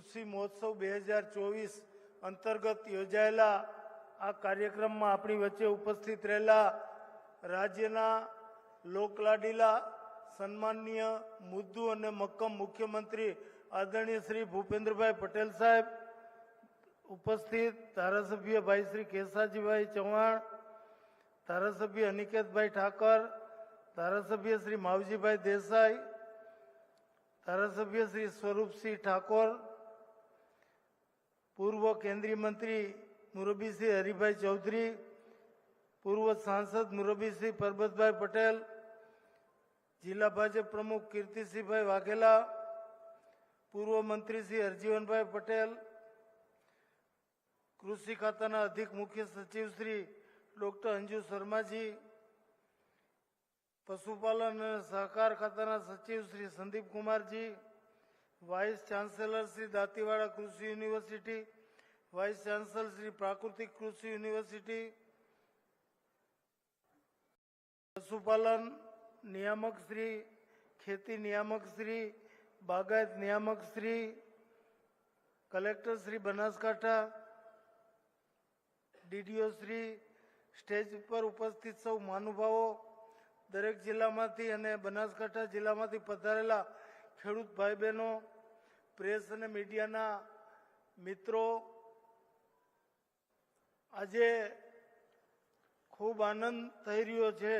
કૃષિ મહોત્સવ 2024 અંતર્ગત યોજાયેલા આ કાર્યક્રમમાં આપણી વચ્ચે ઉપસ્થિત રહેલા રાજ્યના લોકલાડીલા સન્માનનીય મુદ્દુ અને મક્કમ મુખ્યમંત્રી આદરણીય શ્રી ભૂપેન્દ્રભાઈ પટેલ સાહેબ, ઉપસ્થિત ધારાસભ્ય ભાઈ શ્રી કેસાજીભાઈ ચૌહાણ, ધારાસભ્ય અનિકેતભાઈ ઠાકર, ધારાસભ્ય શ્રી માવજીભાઈ દેસાઈ, ધારાસભ્ય શ્રી સ્વરૂપસિંહ ઠાકોર, પૂર્વ કેન્દ્રીય મંત્રી મુરબ્બીસિંહ હરિભાઈ ચૌધરી, પૂર્વ સાંસદ મુરબ્બીસિંહ પરબતભાઈ પટેલ, જિલ્લા ભાજપ પ્રમુખ કીર્તિસિંહભાઈ વાઘેલા, પૂર્વ મંત્રી શ્રી હરજીવનભાઈ પટેલ, કૃષિ ખાતાના અધિક મુખ્ય સચિવ શ્રી ડોક્ટર અંજુ શર્માજી, પશુપાલન અને સહકાર ખાતાના સચિવ શ્રી સંદીપ કુમારજી, વાઇસ ચાન્સેલર શ્રી દાંતીવાડા કૃષિ યુનિવર્સિટી, વાઇસ ચાન્સેલર શ્રી પ્રાકૃતિક કૃષિ યુનિવર્સિટી, પશુપાલન નિયામક શ્રી, ખેતી નિયામક શ્રી, બાગાયત નિયામક Shri, collector Shri Banaskantha, DDO Shri, stage ઉપર ઉપસ્થિત સૌ મહાનુભાવો, દરેક જિલ્લામાંથી અને બનાસકાંઠા જિલ્લામાંથી પધારેલા ખેડૂત ભાઈ બહેનો, પ્રેસ અને મીડિયાના મિત્રો, આજે ખૂબ આનંદ થઈ રહ્યો છે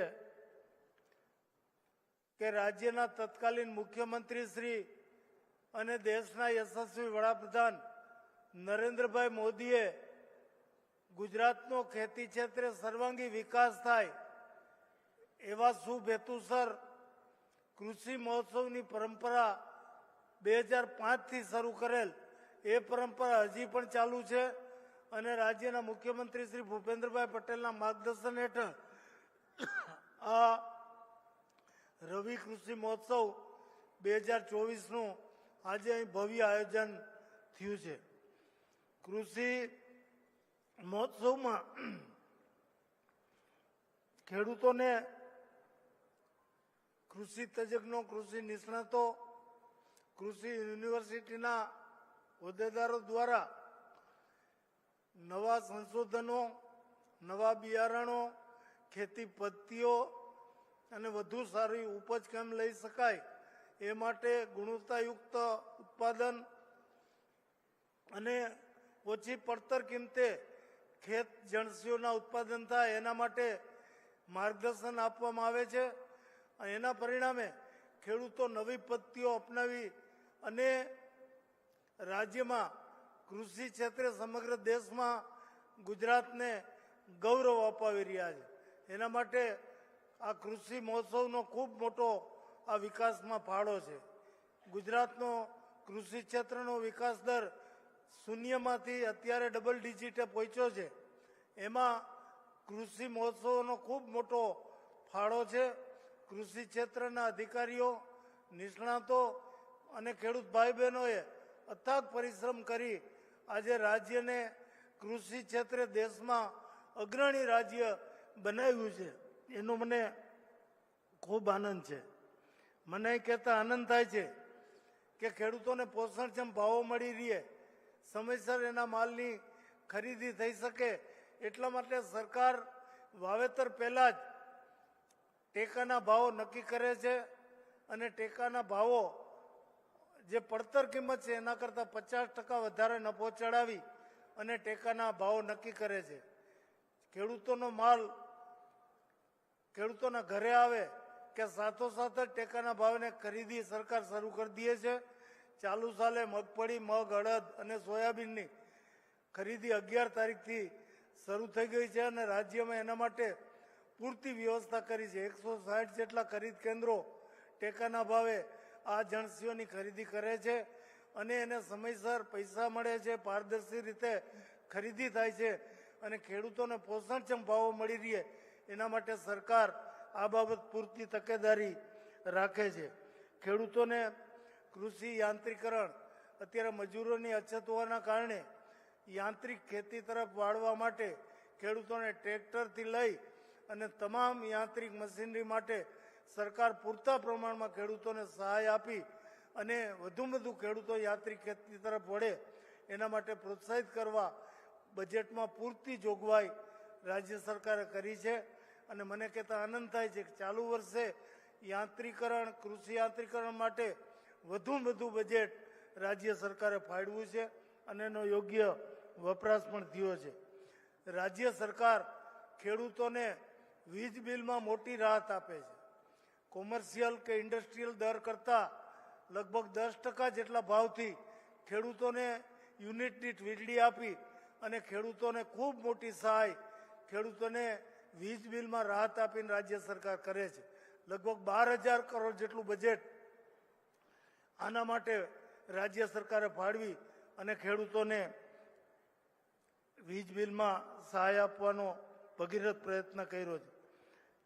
કે રાજ્યના તત્કાલીન મુખ્યમંત્રી શ્રી અને દેશના યશસ્વી વડાપ્રધાન નરેન્દ્રભાઈ મોદીએ ગુજરાતનો ખેતી ક્ષેત્રે સર્વાંગી વિકાસ થાય એવા શુભ હેતુસર કૃષિ મહોત્સવની પરંપરા 2005થી શરૂ કરેલ એ પરંપરા હજી પણ ચાલુ છે અને રાજ્યના મુખ્યમંત્રી શ્રી ભૂપેન્દ્રભાઈ પટેલના માર્ગદર્શન હેઠળ આ રવિ કૃષિ મહોત્સવ 2024નું આજે અહીં ભવ્ય આયોજન થયું છે. કૃષિ મહોત્સવમાં ખેડૂતોને, કૃષિ તજજ્ઞો, કૃષિ નિષ્ણાતો, કૃષિ યુનિવર્સિટીના હોદ્દેદારો દ્વારા નવા સંશોધનો, નવા બિયારણો, ખેતી પદ્ધતિઓ અને વધુ સારી ઉપજ કેમ લઈ શકાય એ માટે ગુણવત્તાયુક્ત ઉત્પાદન અને ઓછી પડતર કિંમતે ખેત જણસીઓના ઉત્પાદન થાય એના માટે માર્ગદર્શન આપવામાં આવે છે. એના પરિણામે ખેડૂતો નવી પદ્ધતિઓ અપનાવી અને રાજ્યમાં કૃષિ ક્ષેત્રે સમગ્ર દેશમાં ગુજરાતને ગૌરવ અપાવી રહ્યા છે. એના માટે આ કૃષિ મહોત્સવનો ખૂબ મોટો આ વિકાસમાં ફાળો છે. ગુજરાતનો કૃષિ ક્ષેત્રનો વિકાસ દર શૂન્યમાંથી અત્યારે ડબલ ડિજિટે પહોંચ્યો છે. એમાં કૃષિ મહોત્સવનો ખૂબ મોટો ફાળો છે. કૃષિ ક્ષેત્રના અધિકારીઓ, નિષ્ણાતો અને ખેડૂત ભાઈ બહેનોએ અથાગ પરિશ્રમ કરી આજે રાજ્યને કૃષિ ક્ષેત્રે દેશમાં અગ્રણી રાજ્ય બનાવ્યું છે. એનો મને ખૂબ આનંદ છે. મને કહેતા આનંદ થાય છે કે ખેડૂતોને પોષણક્ષમ ભાવો મળી રહે, સમયસર એના માલની ખરીદી થઈ શકે એટલા માટે સરકાર વાવેતર પહેલા જ ટેકાના ભાવો નક્કી કરે છે અને ટેકાના ભાવો જે પડતર કિંમત છે એના કરતાં 50% વધારે નફો ચડાવી અને ટેકાના ભાવો નક્કી કરે છે. ખેડૂતોનો માલ ખેડૂતોના ઘરે આવે કે સાથોસાથ જ ટેકાના ભાવને ખરીદી સરકાર શરૂ કરી દે છે. ચાલુ સાલે મગફળી, મગ, અડદ અને સોયાબીનની ખરીદી 11 તારીખથી શરૂ થઈ ગઈ છે અને રાજ્યમાં એના માટે પૂરતી વ્યવસ્થા કરી છે. 160 જેટલા ખરીદ કેન્દ્રો ટેકાના ભાવે આ જણસીઓની ખરીદી કરે છે અને એને સમયસર પૈસા મળે છે, પારદર્શી રીતે ખરીદી થાય છે અને ખેડૂતોને પોષણક્ષમ ભાવો મળી રહે એના માટે સરકાર આ બાબત પૂરતી તકેદારી રાખે છે. ખેડૂતોને કૃષિ યાંત્રિકરણ, અત્યારે મજૂરોની અછત હોવાના કારણે યાંત્રિક ખેતી તરફ વાળવા માટે ખેડૂતોને ટ્રેક્ટરથી લઈ અને તમામ યાંત્રિક મશીનરી માટે સરકાર પૂરતા પ્રમાણમાં ખેડૂતોને સહાય આપી અને વધુમાં વધુ ખેડૂતો યાંત્રિક ખેતી તરફ વળે એના માટે પ્રોત્સાહિત કરવા બજેટમાં પૂરતી જોગવાઈ રાજ્ય સરકારે કરી છે. અને મને કહેતા આનંદ થાય છે કે ચાલુ વર્ષે યાંત્રિકરણ કૃષિ યાંત્રિકરણ માટે વધુમાં વધુ બજેટ રાજ્ય સરકારે ફાળવ્યું છે અને એનો યોગ્ય વપરાશ પણ થયો છે. રાજ્ય સરકાર ખેડૂતોને વીજ બિલમાં મોટી રાહત આપે છે. કોમર્શિયલ કે ઇન્ડસ્ટ્રીયલ દર કરતાં લગભગ 10% જેટલા ભાવથી ખેડૂતોને યુનિટ દીઠ વીજળી આપી અને ખેડૂતોને ખૂબ મોટી સહાય ખેડૂતોને વીજ બિલમાં રાહત આપીને રાજ્ય સરકાર કરે છે. લગભગ 12,000 કરોડ જેટલું બજેટ આના માટે રાજ્ય સરકારે ફાળવી અને ખેડૂતોને વીજ બિલમાં સહાય આપવાનો ભગીરથ પ્રયત્ન કર્યો છે.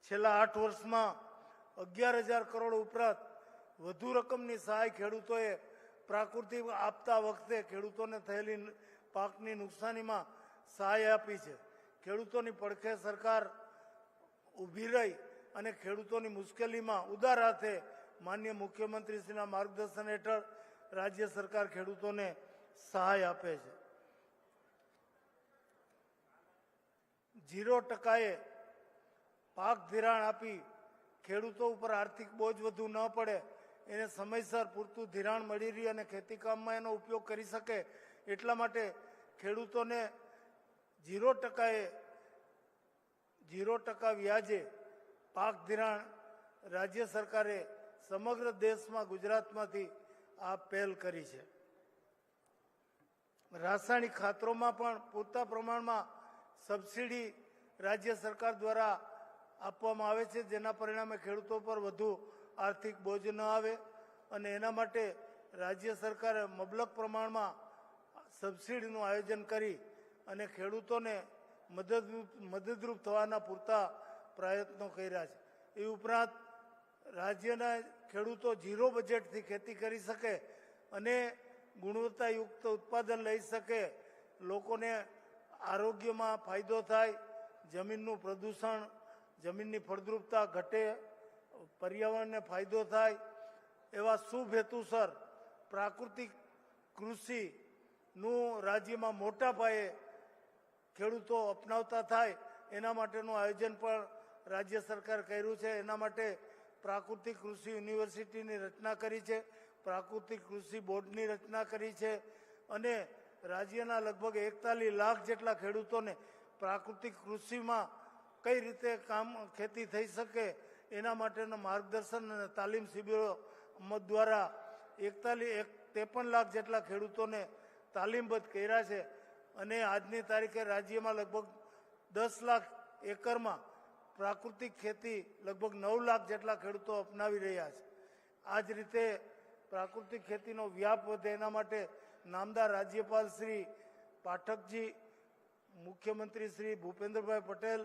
છેલ્લા 8 વર્ષમાં 11,000 કરોડ ઉપરાંત વધુ રકમની સહાય ખેડૂતોએ પ્રાકૃતિક આપતા વખતે ખેડૂતોને થયેલી પાકની નુકસાનીમાં સહાય આપી છે. ખેડૂતોની પડખે સરકાર ઊભી રહી અને ખેડૂતોની મુશ્કેલીમાં ઉદાર હાથે માનનીય મુખ્યમંત્રીશ્રીના માર્ગદર્શન હેઠળ રાજ્ય સરકાર ખેડૂતોને સહાય આપે છે. 0%એ પાક ધિરાણ આપી ખેડૂતો ઉપર આર્થિક બોજ વધુ ન પડે એને સમયસર પૂરતું ધિરાણ મળી રહે અને ખેતીકામમાં એનો ઉપયોગ કરી શકે એટલા માટે ખેડૂતોને 0% વ્યાજે પાક ધિરાણ રાજ્ય સરકારે સમગ્ર દેશમાં ગુજરાતમાંથી આ પહેલ કરી છે. રાસાયણિક ખાતરોમાં પણ પૂરતા પ્રમાણમાં સબસિડી રાજ્ય સરકાર દ્વારા આપવામાં આવે છે, જેના પરિણામે ખેડૂતો પર વધુ આર્થિક બોજ ન આવે અને એના માટે રાજ્ય સરકારે મબલક પ્રમાણમાં સબસિડીનું આયોજન કરી અને ખેડૂતોને મદદરૂપ થવાના પૂરતા પ્રયત્નો કર્યા છે. એ ઉપરાંત રાજ્યના ખેડૂતો ઝીરો બજેટથી ખેતી કરી શકે અને ગુણવત્તાયુક્ત ઉત્પાદન લઈ શકે, લોકોને આરોગ્યમાં ફાયદો થાય, જમીનનું પ્રદૂષણ, જમીનની ફળદ્રુપતા ઘટે, પર્યાવરણને ફાયદો થાય એવા શુભ હેતુસર પ્રાકૃતિક કૃષિનું રાજ્યમાં મોટા પાયે ખેડૂતો અપનાવતા થાય એના માટેનું આયોજન પણ રાજ્ય સરકાર કર્યું છે. એના માટે પ્રાકૃતિક કૃષિ યુનિવર્સિટીની રચના કરી છે, પ્રાકૃતિક કૃષિ બોર્ડની રચના કરી છે અને રાજ્યના લગભગ 41 લાખ જેટલા ખેડૂતોને પ્રાકૃતિક કૃષિમાં કઈ રીતે ખેતી થઈ શકે એના માટેના માર્ગદર્શન અને તાલીમ શિબિરો દ્વારા 53 લાખ જેટલા ખેડૂતોને તાલીમબદ્ધ કર્યા છે અને આજની તારીખે રાજ્યમાં લગભગ 10 લાખ એકરમાં પ્રાકૃતિક ખેતી લગભગ 9 લાખ જેટલા ખેડૂતો અપનાવી રહ્યા છે. આ જ રીતે પ્રાકૃતિક ખેતીનો વ્યાપ વધે એના માટે નામદાર રાજ્યપાલ શ્રી પાઠકજી, મુખ્યમંત્રી શ્રી ભૂપેન્દ્રભાઈ પટેલ,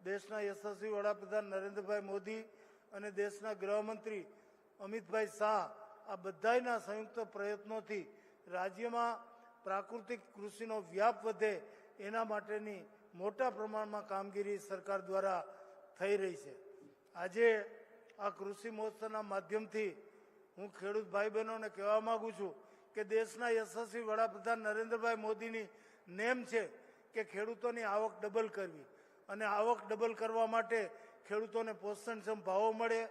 દેશના યશસ્વી વડાપ્રધાન નરેન્દ્રભાઈ મોદી અને દેશના ગૃહમંત્રી અમિતભાઈ શાહ આ બધાના સંયુક્ત પ્રયત્નોથી રાજ્યમાં પ્રાકૃતિક કૃષિનો વ્યાપ વધે એના માટેની મોટા પ્રમાણમાં કામગીરી સરકાર દ્વારા થઈ રહી છે. આજે આ કૃષિ મહોત્સવના માધ્યમથી હું ખેડૂત ભાઈ બહેનોને કહેવા માંગુ છું કે દેશના યશસ્વી વડાપ્રધાન નરેન્દ્રભાઈ મોદીની નેમ છે કે ખેડૂતોની આવક ડબલ કરવી અને આવક ડબલ કરવા માટે ખેડૂતોને પોષણક્ષમ ભાવો મળે,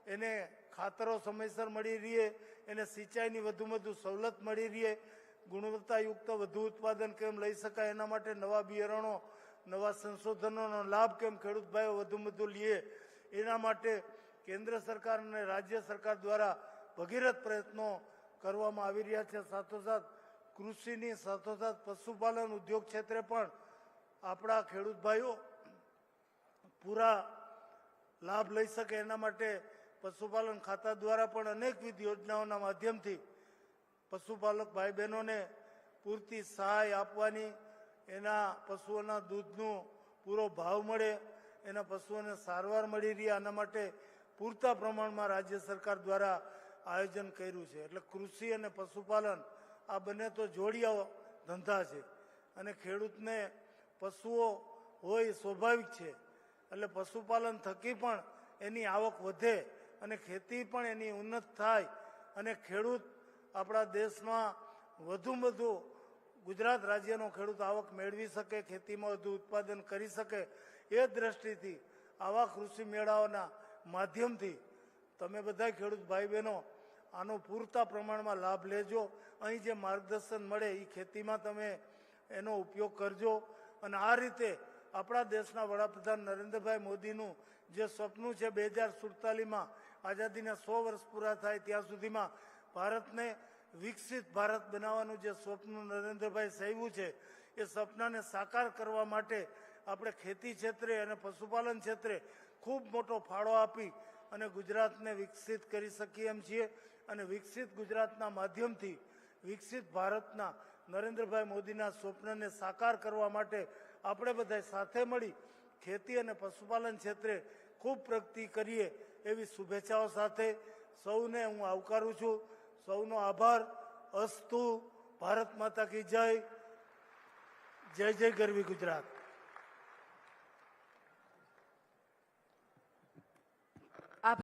એને ખાતરો સમયસર મળી રહે, એને સિંચાઈની વધુમાં વધુ સવલત મળી રહે, ગુણવત્તાયુક્ત વધુ ઉત્પાદન કેમ લઈ શકાય એના માટે નવા બિયારણો, નવા સંશોધનોનો લાભ કેમ ખેડૂત ભાઈઓ વધુમાં વધુ લે એના માટે કેન્દ્ર સરકાર અને રાજ્ય સરકાર દ્વારા ભગીરથ પ્રયત્નો કરવામાં આવી રહ્યા છે. સાથોસાથ કૃષિની સાથોસાથ પશુપાલન ઉદ્યોગ ક્ષેત્રે પણ આપણા ખેડૂત ભાઈઓ પૂરા લાભ લઈ શકે એના માટે પશુપાલન ખાતા દ્વારા પણ અનેકવિધ યોજનાઓના માધ્યમથી પશુપાલક ભાઈ બહેનોને પૂરતી સહાય આપવાની, એના પશુઓના દૂધનો પૂરો ભાવ મળે, એના પશુઓને સારવાર મળી રહે આના માટે પૂરતા પ્રમાણમાં રાજ્ય સરકાર દ્વારા આયોજન કર્યું છે. એટલે કૃષિ અને પશુપાલન આ બંને તો જોડિયા ધંધા છે અને ખેડૂતને પશુઓ હોય સ્વાભાવિક છે, એટલે પશુપાલન થકી પણ એની આવક વધે અને ખેતી પણ એની ઉન્નત થાય અને ખેડૂત આપણા દેશમાં વધુમાં વધુ ગુજરાત રાજ્યનો ખેડૂત આવક મેળવી શકે, ખેતીમાં વધુ ઉત્પાદન કરી શકે, એ દ્રષ્ટિથી આવા કૃષિ મેળાઓના માધ્યમથી તમે બધા ખેડૂત ભાઈ બહેનો આનો પૂરતા પ્રમાણમાં લાભ લેજો. અહીં જે માર્ગદર્શન મળે એ ખેતીમાં તમે એનો ઉપયોગ કરજો. અને આ રીતે આપણા દેશના વડાપ્રધાન નરેન્દ્રભાઈ મોદીનું જે સપનું છે 2047માં આઝાદીના 100 વર્ષ પૂરા થાય ત્યાં સુધીમાં ભારતને વિકસિત ભારત બનાવવાનું જે સ્વપ્ન નરેન્દ્રભાઈ સેવ્યું છે એ સપનાને સાકાર કરવા માટે આપણે ખેતી ક્ષેત્રે અને પશુપાલન ક્ષેત્રે ખૂબ મોટો ફાળો આપી અને ગુજરાતને વિકસિત કરી શકીએ એમ છીએ. અને વિકસિત ગુજરાતના માધ્યમથી વિકસિત ભારતના નરેન્દ્રભાઈ મોદીના સ્વપ્નને સાકાર કરવા માટે આપણે બધા સાથે મળી ખેતી અને પશુપાલન ક્ષેત્રે ખૂબ પ્રગતિ કરીએ એવી શુભેચ્છાઓ સાથે સૌને હું આવકારું છું. સૌનો આભાર. અસ્તુ. ભારત માતા કી જય. જય જય ગરવી ગુજરાત.